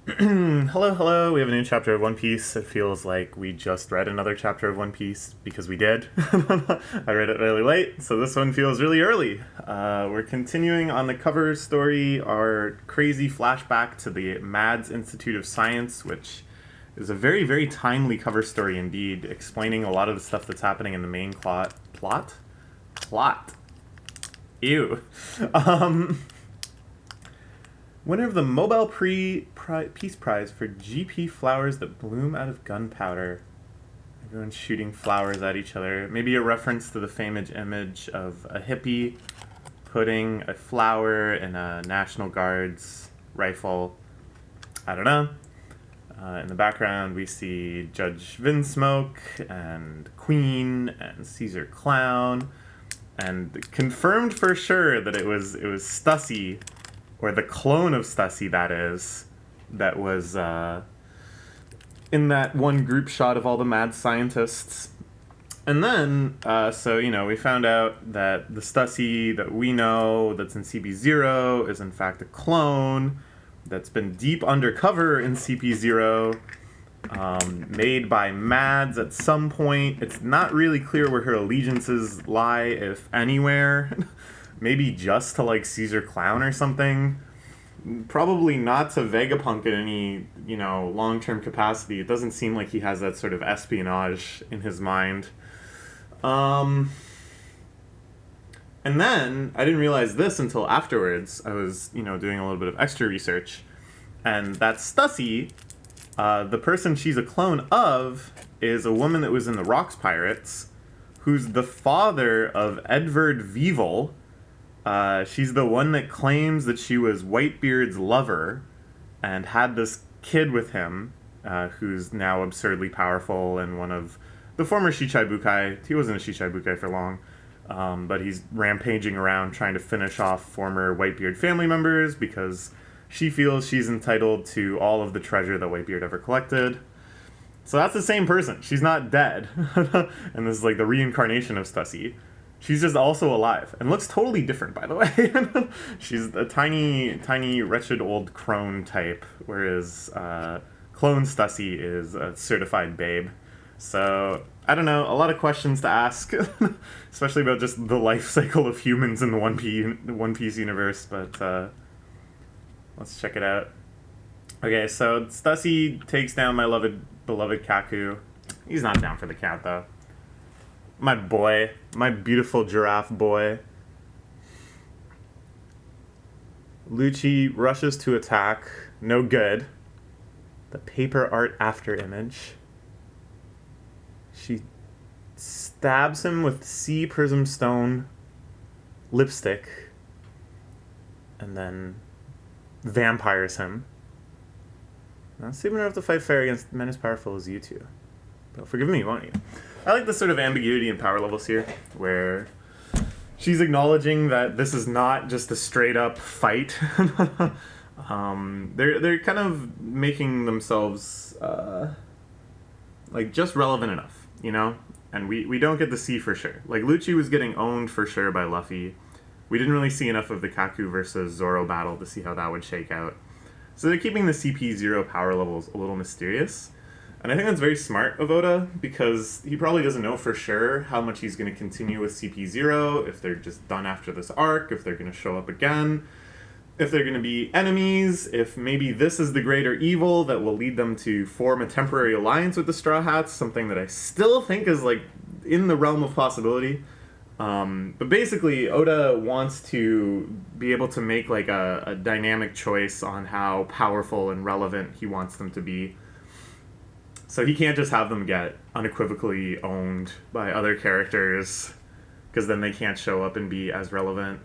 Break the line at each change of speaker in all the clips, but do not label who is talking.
Hello, hello. We have a new chapter of One Piece. It feels like we just read another chapter of One Piece because we did. I read it really late, so this one feels really early. We're continuing on the cover story, our crazy flashback to the Mads Institute of Science, which is a very, very timely cover story indeed, explaining a lot of the stuff that's happening in the main plot. Plot? Plot. Ew. Um, Winner of the Mobile Peace Prize for GP flowers that bloom out of gunpowder. Everyone's shooting flowers at each other. Maybe a reference to the famous image of a hippie putting a flower in a National Guard's rifle. I don't know. In the background, we see Judge Vinsmoke and Queen and Caesar Clown, and confirmed for sure that it was Stussy, or the clone of Stussy, that was in that one group shot of all the mad scientists. And then, we found out that the Stussy that we know that's in CP0 is in fact a clone that's been deep undercover in CP0, made by Mads at some point. It's not really clear where her allegiances lie, if anywhere. Maybe just to, like, Caesar Clown or something. Probably not to Vegapunk in any, long-term capacity. It doesn't seem like he has that sort of espionage in his mind. And then, I didn't realize this until afterwards. I was, doing a little bit of extra research. And that Stussy, the person she's a clone of, is a woman that was in the Rocks Pirates, who's the father of Edvard Weevil. She's the one that claims that she was Whitebeard's lover and had this kid with him, who's now absurdly powerful and one of the former Shichibukai. He wasn't a Shichibukai for long, but he's rampaging around trying to finish off former Whitebeard family members because she feels she's entitled to all of the treasure that Whitebeard ever collected. So that's the same person. She's not dead. And this is like the reincarnation of Stussy. She's just also alive and looks totally different, by the way. She's a tiny, tiny, wretched old crone type, whereas clone Stussy is a certified babe. So, I don't know, a lot of questions to ask, especially about just the life cycle of humans in the One Piece universe, but let's check it out. Okay, so Stussy takes down my beloved Kaku. He's not down for the count, though. My boy. My beautiful giraffe boy. Lucci rushes to attack. No good. The paper art after image. She stabs him with sea prism stone lipstick. And then vampires him. Now, Steven will have to fight fair against men as powerful as you two. But forgive me, won't you? I like this sort of ambiguity in power levels here, where she's acknowledging that this is not just a straight up fight. They're kind of making themselves just relevant enough, And we don't get to see for sure. Like, Lucci was getting owned for sure by Luffy. We didn't really see enough of the Kaku versus Zoro battle to see how that would shake out. So they're keeping the CP0 power levels a little mysterious. And I think that's very smart of Oda, because he probably doesn't know for sure how much he's going to continue with CP0, if they're just done after this arc, if they're going to show up again, if they're going to be enemies, if maybe this is the greater evil that will lead them to form a temporary alliance with the Straw Hats, something that I still think is, in the realm of possibility. But basically, Oda wants to be able to make, a dynamic choice on how powerful and relevant he wants them to be. So he can't just have them get unequivocally owned by other characters, because then they can't show up and be as relevant.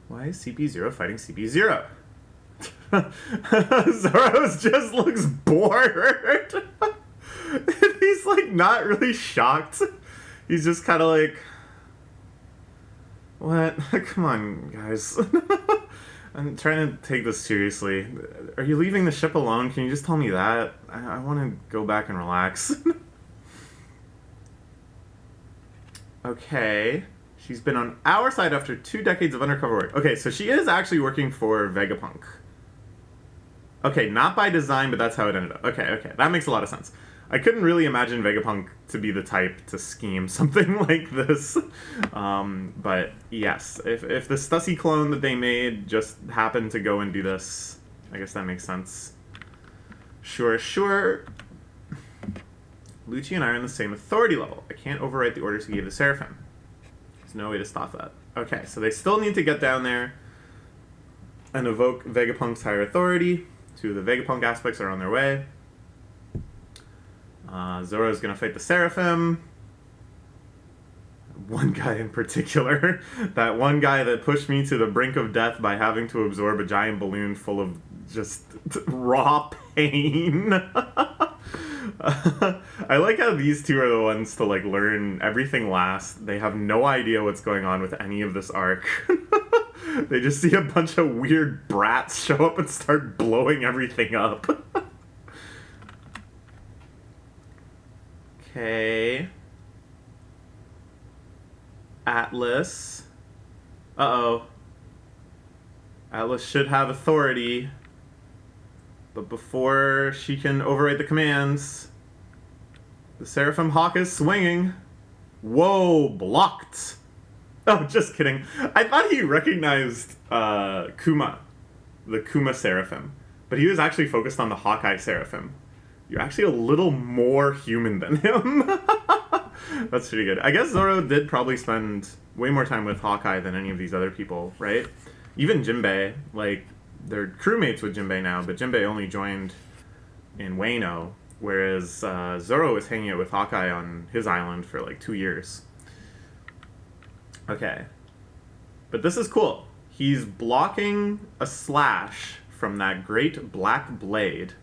Why is CP0 fighting CP0? Zoro's just looks bored. He's, not really shocked. He's just kind of like, what? Come on, guys. I'm trying to take this seriously. Are you leaving the ship alone? Can you just tell me that? I want to go back and relax. Okay. She's been on our side after 2 decades of undercover work. Okay, so she is actually working for Vegapunk. Okay, not by design, but that's how it ended up. Okay, okay, that makes a lot of sense. I couldn't really imagine Vegapunk to be the type to scheme something like this. But yes, if the Stussy clone that they made just happened to go and do this, I guess that makes sense. Sure, sure. Lucci and I are in the same authority level. I can't overwrite the orders he gave the Seraphim. There's no way to stop that. Okay, so they still need to get down there and evoke Vegapunk's higher authority. Two of the Vegapunk aspects are on their way. Zoro's gonna fight the Seraphim. One guy in particular, that one guy that pushed me to the brink of death by having to absorb a giant balloon full of just raw pain. I like how these two are the ones to like learn everything last. They have no idea what's going on with any of this arc. They just see a bunch of weird brats show up and start blowing everything up. Okay. Atlas. Uh-oh. Atlas should have authority. But before she can overwrite the commands, the Seraphim Hawk is swinging. Whoa, blocked. Oh, just kidding. I thought he recognized Kuma, the Kuma Seraphim. But he was actually focused on the Hawkeye Seraphim. You're actually a little more human than him. That's pretty good. I guess Zoro did probably spend way more time with Hawkeye than any of these other people, right? Even Jinbei, like, they're crewmates with Jinbei now, but Jinbei only joined in Wano, whereas Zoro was hanging out with Hawkeye on his island for like 2 years. Okay. But this is cool. He's blocking a slash from that great black blade,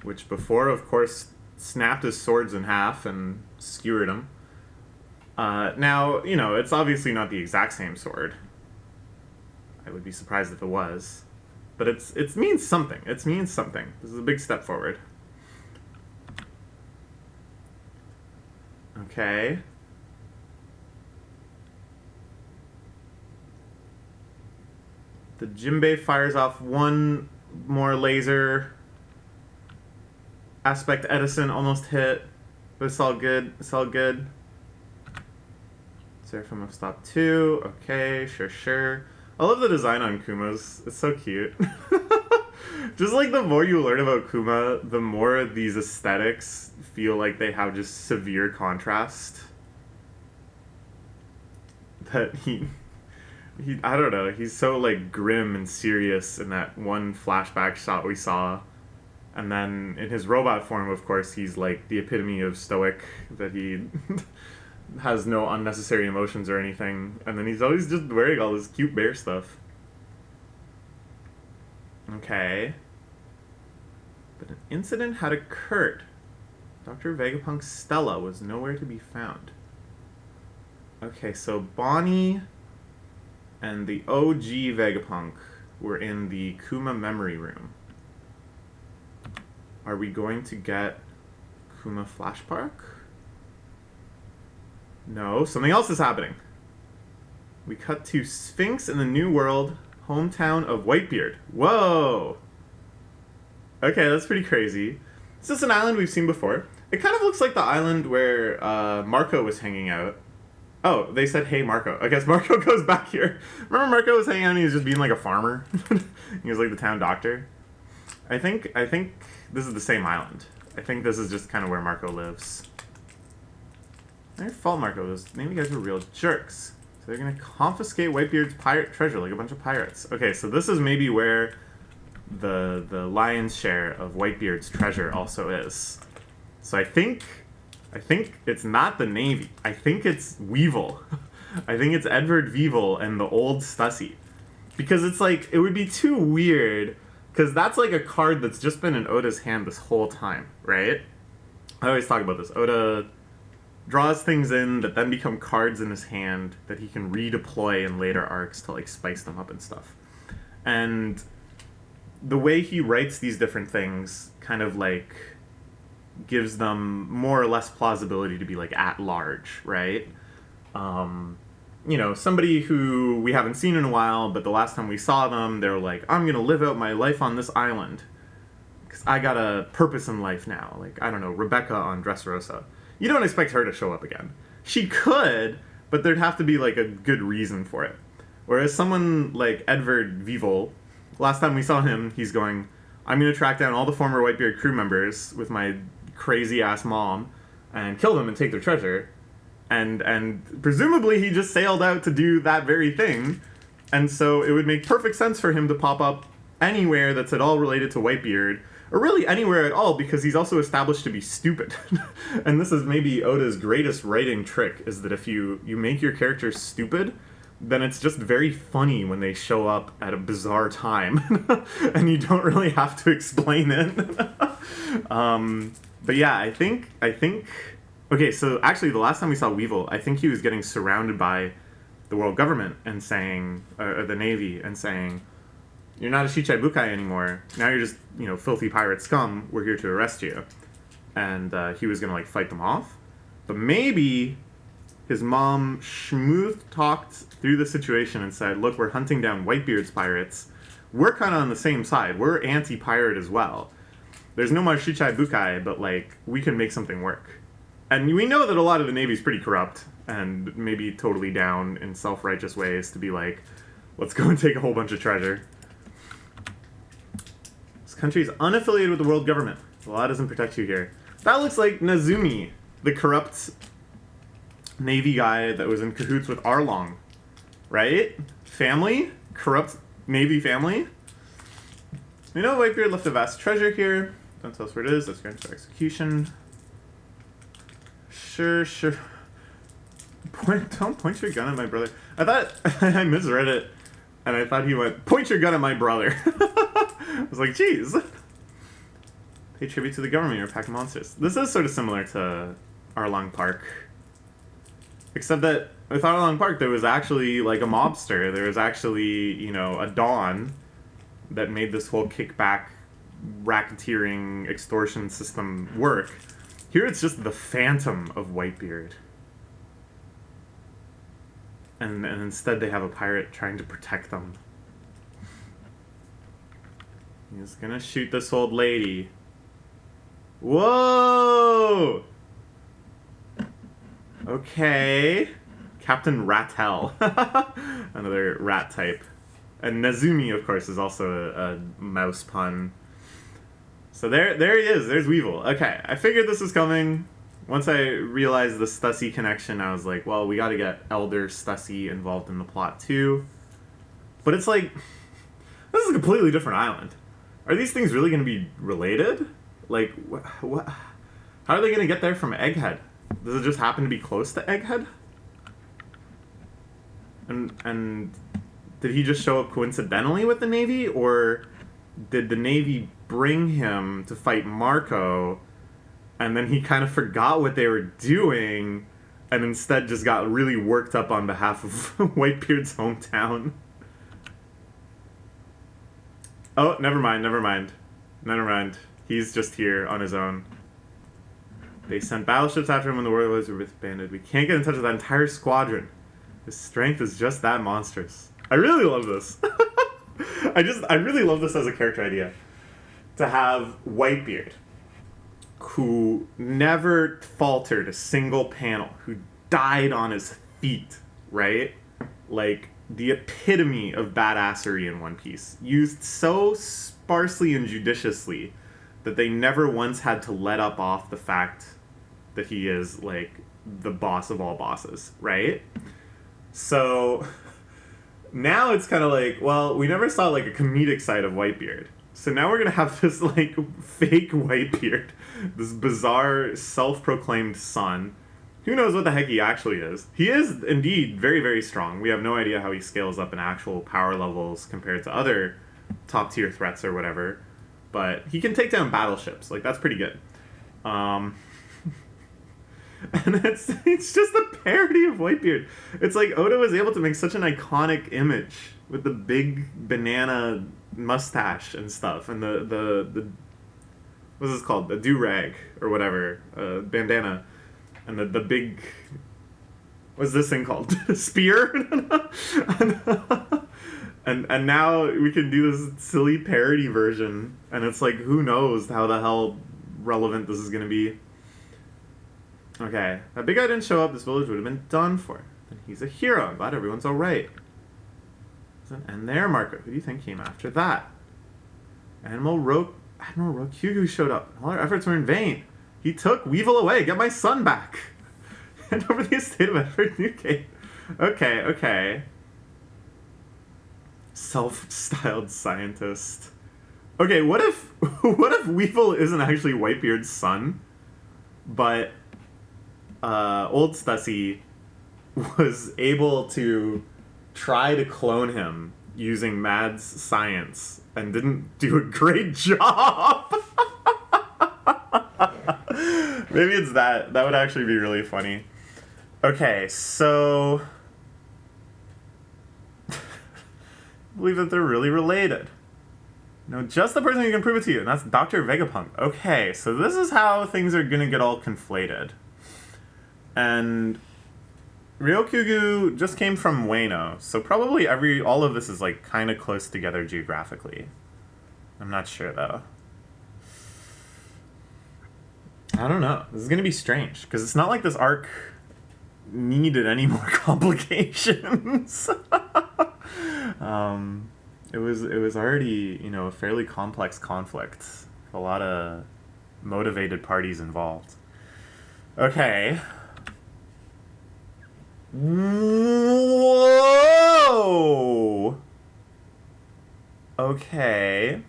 which before, of course, snapped his swords in half and skewered him. Now, you know, it's obviously not the exact same sword. I would be surprised if it was. But it means something. It means something. This is a big step forward. Okay. The Jinbei fires off one more laser. Aspect Edison almost hit. But it's all good. It's all good. Seraphim have stopped 2. Okay, sure. I love the design on Kuma's. It's so cute. Just like the more you learn about Kuma, the more these aesthetics feel like they have just severe contrast. That he I don't know, he's so like grim and serious in that one flashback shot we saw. And then in his robot form, of course, he's like the epitome of stoic, that he has no unnecessary emotions or anything. And then he's always just wearing all this cute bear stuff. Okay. But an incident had occurred. Dr. Vegapunk's Stella was nowhere to be found. Okay, so Bonnie and the OG Vegapunk were in the Kuma memory room. Are we going to get Kuma Flash Park? No, something else is happening. We cut to Sphinx in the New World, hometown of Whitebeard. Whoa! Okay, that's pretty crazy. Is this an island we've seen before? It kind of looks like the island where Marco was hanging out. Oh, they said, hey, Marco. I guess Marco goes back here. Remember Marco was hanging out and he was just being like a farmer? He was like the town doctor. I think this is the same island. I think this is just kind of where Marco lives. Their fault, Marco. Those maybe guys were real jerks. So they're gonna confiscate Whitebeard's pirate treasure like a bunch of pirates. Okay, so this is maybe where the lion's share of Whitebeard's treasure also is. So I think it's not the Navy. I think it's Weevil. I think it's Edward Weevil and the old Stussy. Because it's like, it would be too weird, because that's like a card that's just been in Oda's hand this whole time, right? I always talk about this. Oda draws things in that then become cards in his hand that he can redeploy in later arcs to like spice them up and stuff. And the way he writes these different things kind of like gives them more or less plausibility to be like at large, right? somebody who we haven't seen in a while, but the last time we saw them, they were like, I'm gonna live out my life on this island. Because I got a purpose in life now. Like, I don't know, Rebecca on Dressrosa. You don't expect her to show up again. She could, but there'd have to be, like, a good reason for it. Whereas someone like Edward Weevil, last time we saw him, he's going, I'm gonna track down all the former Whitebeard crew members with my crazy-ass mom and kill them and take their treasure. And presumably he just sailed out to do that very thing, and so it would make perfect sense for him to pop up anywhere that's at all related to Whitebeard, or really anywhere at all, because he's also established to be stupid. And this is maybe Oda's greatest writing trick, is that if you make your character stupid, then it's just very funny when they show up at a bizarre time, and you don't really have to explain it. But yeah, I think... Okay, so actually the last time we saw Weevil, I think he was getting surrounded by the world government and saying, or the Navy, and saying, you're not a Shichibukai anymore, now you're just, filthy pirate scum, we're here to arrest you. And he was gonna, fight them off. But maybe his mom schmooth talked through the situation and said, look, we're hunting down Whitebeard's pirates. We're kind of on the same side. We're anti-pirate as well. There's no more Shichibukai, but, we can make something work. And we know that a lot of the Navy's pretty corrupt, and maybe totally down in self-righteous ways to be like, let's go and take a whole bunch of treasure. This country is unaffiliated with the world government. The law doesn't protect you here. That looks like Nazumi, the corrupt Navy guy that was in cahoots with Arlong. Right? Family? Corrupt Navy family? Whitebeard left a vast treasure here. Don't tell us where it is. Let's go into execution. Sure. Don't point your gun at my brother. I thought I misread it, and I thought he went, point your gun at my brother. I was like, geez. Pay tribute to the government, you're a pack of monsters. This is sort of similar to Arlong Park. Except that with Arlong Park, there was actually, a mobster. There was actually, a Dawn that made this whole kickback, racketeering, extortion system work. Here it's just the phantom of Whitebeard. And instead they have a pirate trying to protect them. He's gonna shoot this old lady. Whoa! Okay. Captain Rattel. Another rat type. And Nazumi, of course, is also a mouse pun. So there he is. There's Weevil. Okay, I figured this was coming. Once I realized the Stussy connection, I was like, well, we gotta get Elder Stussy involved in the plot too. But it's like, this is a completely different island. Are these things really gonna be related? Like, what? How are they gonna get there from Egghead? Does it just happen to be close to Egghead? And did he just show up coincidentally with the Navy, or did the Navy bring him to fight Marco, and then he kind of forgot what they were doing, and instead just got really worked up on behalf of Whitebeard's hometown? Oh, never mind. He's just here on his own. They sent battleships after him when the warlords were disbanded. We can't get in touch with that entire squadron. His strength is just that monstrous. I really love this. I really love this as a character idea. To have Whitebeard, who never faltered a single panel, who died on his feet, right? Like, the epitome of badassery in One Piece. Used so sparsely and judiciously that they never once had to let up off the fact that he is, the boss of all bosses, right? So now it's kind of like, well, we never saw, a comedic side of Whitebeard. So now we're going to have this, fake Whitebeard. This bizarre, self-proclaimed son. Who knows what the heck he actually is. He is, indeed, very, very strong. We have no idea how he scales up in actual power levels compared to other top-tier threats or whatever. But he can take down battleships. That's pretty good. And it's just a parody of Whitebeard. It's like Oda was able to make such an iconic image with the big banana mustache and stuff, and the what's this called? The do-rag or whatever, bandana, and the big What's this thing called? Spear? and now we can do this silly parody version, and it's like, who knows how the hell relevant this is gonna be. Okay, that big guy didn't show up, this village would have been done for. And he's a hero. I'm glad everyone's alright. And there, Marco. Who do you think came after that? Admiral Rokyugu showed up. All our efforts were in vain. He took Weevil away. Get my son back. Hand over the estate of Edward Newgate. Okay. Self-styled scientist. Okay, what if Weevil isn't actually Whitebeard's son, but old Stussy was able to try to clone him using Mad's science and didn't do a great job? Maybe it's that. That would actually be really funny. Okay, so I believe that they're really related. No, just the person who can prove it to you, and that's Dr. Vegapunk. Okay, so this is how things are gonna get all conflated. And Ryokugu just came from Ueno, so probably all of this is like kind of close together geographically. I'm not sure though. I don't know. This is gonna be strange because it's not like this arc needed any more complications. It was already, a fairly complex conflict. A lot of motivated parties involved. Okay. Whoa! Okay.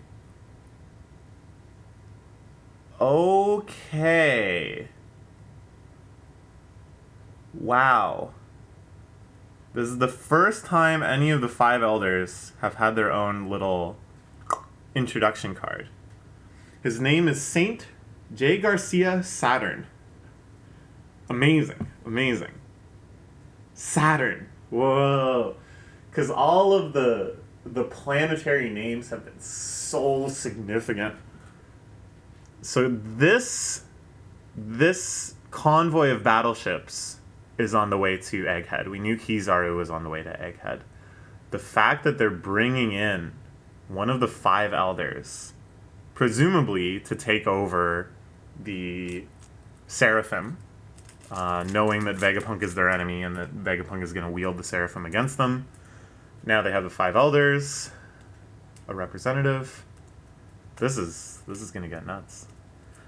Wow. This is the first time any of the 5 elders have had their own little introduction card. His name is Saint J. Garcia Saturn. Amazing. Saturn. Whoa. Because all of the planetary names have been so significant. So this convoy of battleships is on the way to Egghead. We knew Kizaru was on the way to Egghead. The fact that they're bringing in one of the 5 elders, presumably to take over the Seraphim, knowing that Vegapunk is their enemy and that Vegapunk is going to wield the Seraphim against them. Now they have the 5 elders, a representative. This is going to get nuts.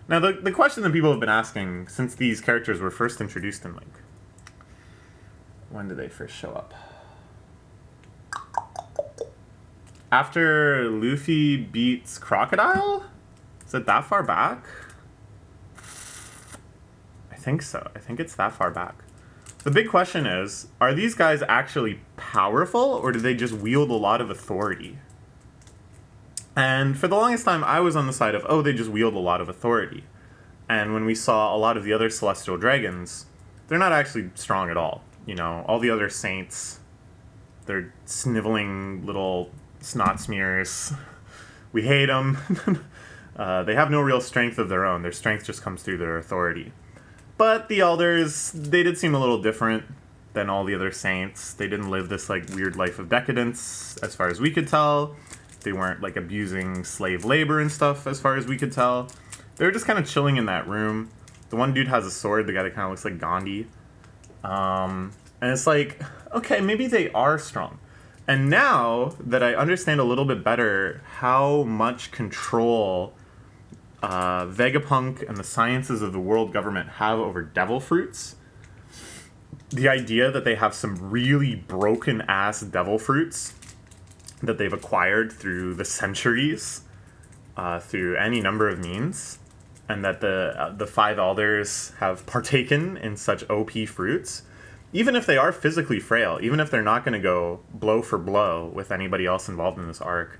Now, the question that people have been asking since these characters were first introduced in Link. When did they first show up? After Luffy beats Crocodile? Is it that far back? I think so. I think it's that far back. The big question is, are these guys actually powerful, or do they just wield a lot of authority? And for the longest time, I was on the side of, they just wield a lot of authority. And when we saw a lot of the other Celestial Dragons, they're not actually strong at all. All the other saints, they're sniveling little snot smears. We hate them. They have no real strength of their own. Their strength just comes through their authority. But the elders, they did seem a little different than all the other saints. They didn't live this weird life of decadence, as far as we could tell. They weren't abusing slave labor and stuff, as far as we could tell. They were just kind of chilling in that room. The one dude has a sword, the guy that kind of looks like Gandhi. And it's okay, maybe they are strong. And now that I understand a little bit better how much control Vegapunk and the sciences of the world government have over devil fruits, the idea that they have some really broken-ass devil fruits that they've acquired through the centuries, through any number of means, and that the 5 elders have partaken in such OP fruits, even if they are physically frail, even if they're not going to go blow for blow with anybody else involved in this arc,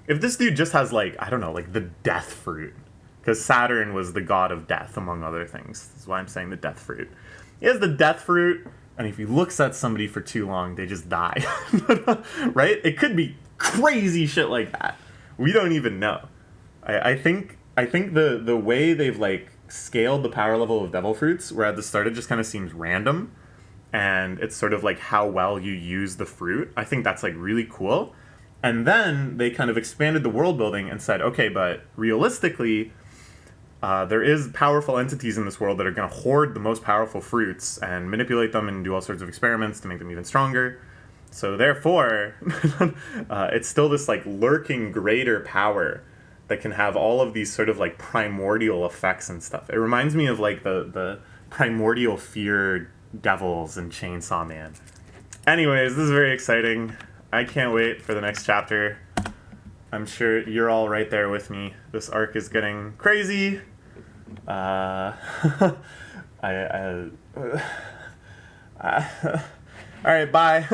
if this dude just has the death fruit, because Saturn was the god of death, among other things. That's why I'm saying the death fruit. He has the death fruit, and if he looks at somebody for too long, they just die. Right? It could be crazy shit like that. We don't even know. I think the way they've scaled the power level of devil fruits, where at the start it just kind of seems random, and it's sort of like how well you use the fruit. I think that's like really cool. And then they kind of expanded the world building and said, okay, but realistically, there is powerful entities in this world that are going to hoard the most powerful fruits and manipulate them and do all sorts of experiments to make them even stronger. So therefore, it's still this like lurking greater power that can have all of these sort of like primordial effects and stuff. It reminds me of like the primordial fear devils in Chainsaw Man. Anyways, this is very exciting. I can't wait for the next chapter. I'm sure you're all right there with me. This arc is getting crazy. All right, bye.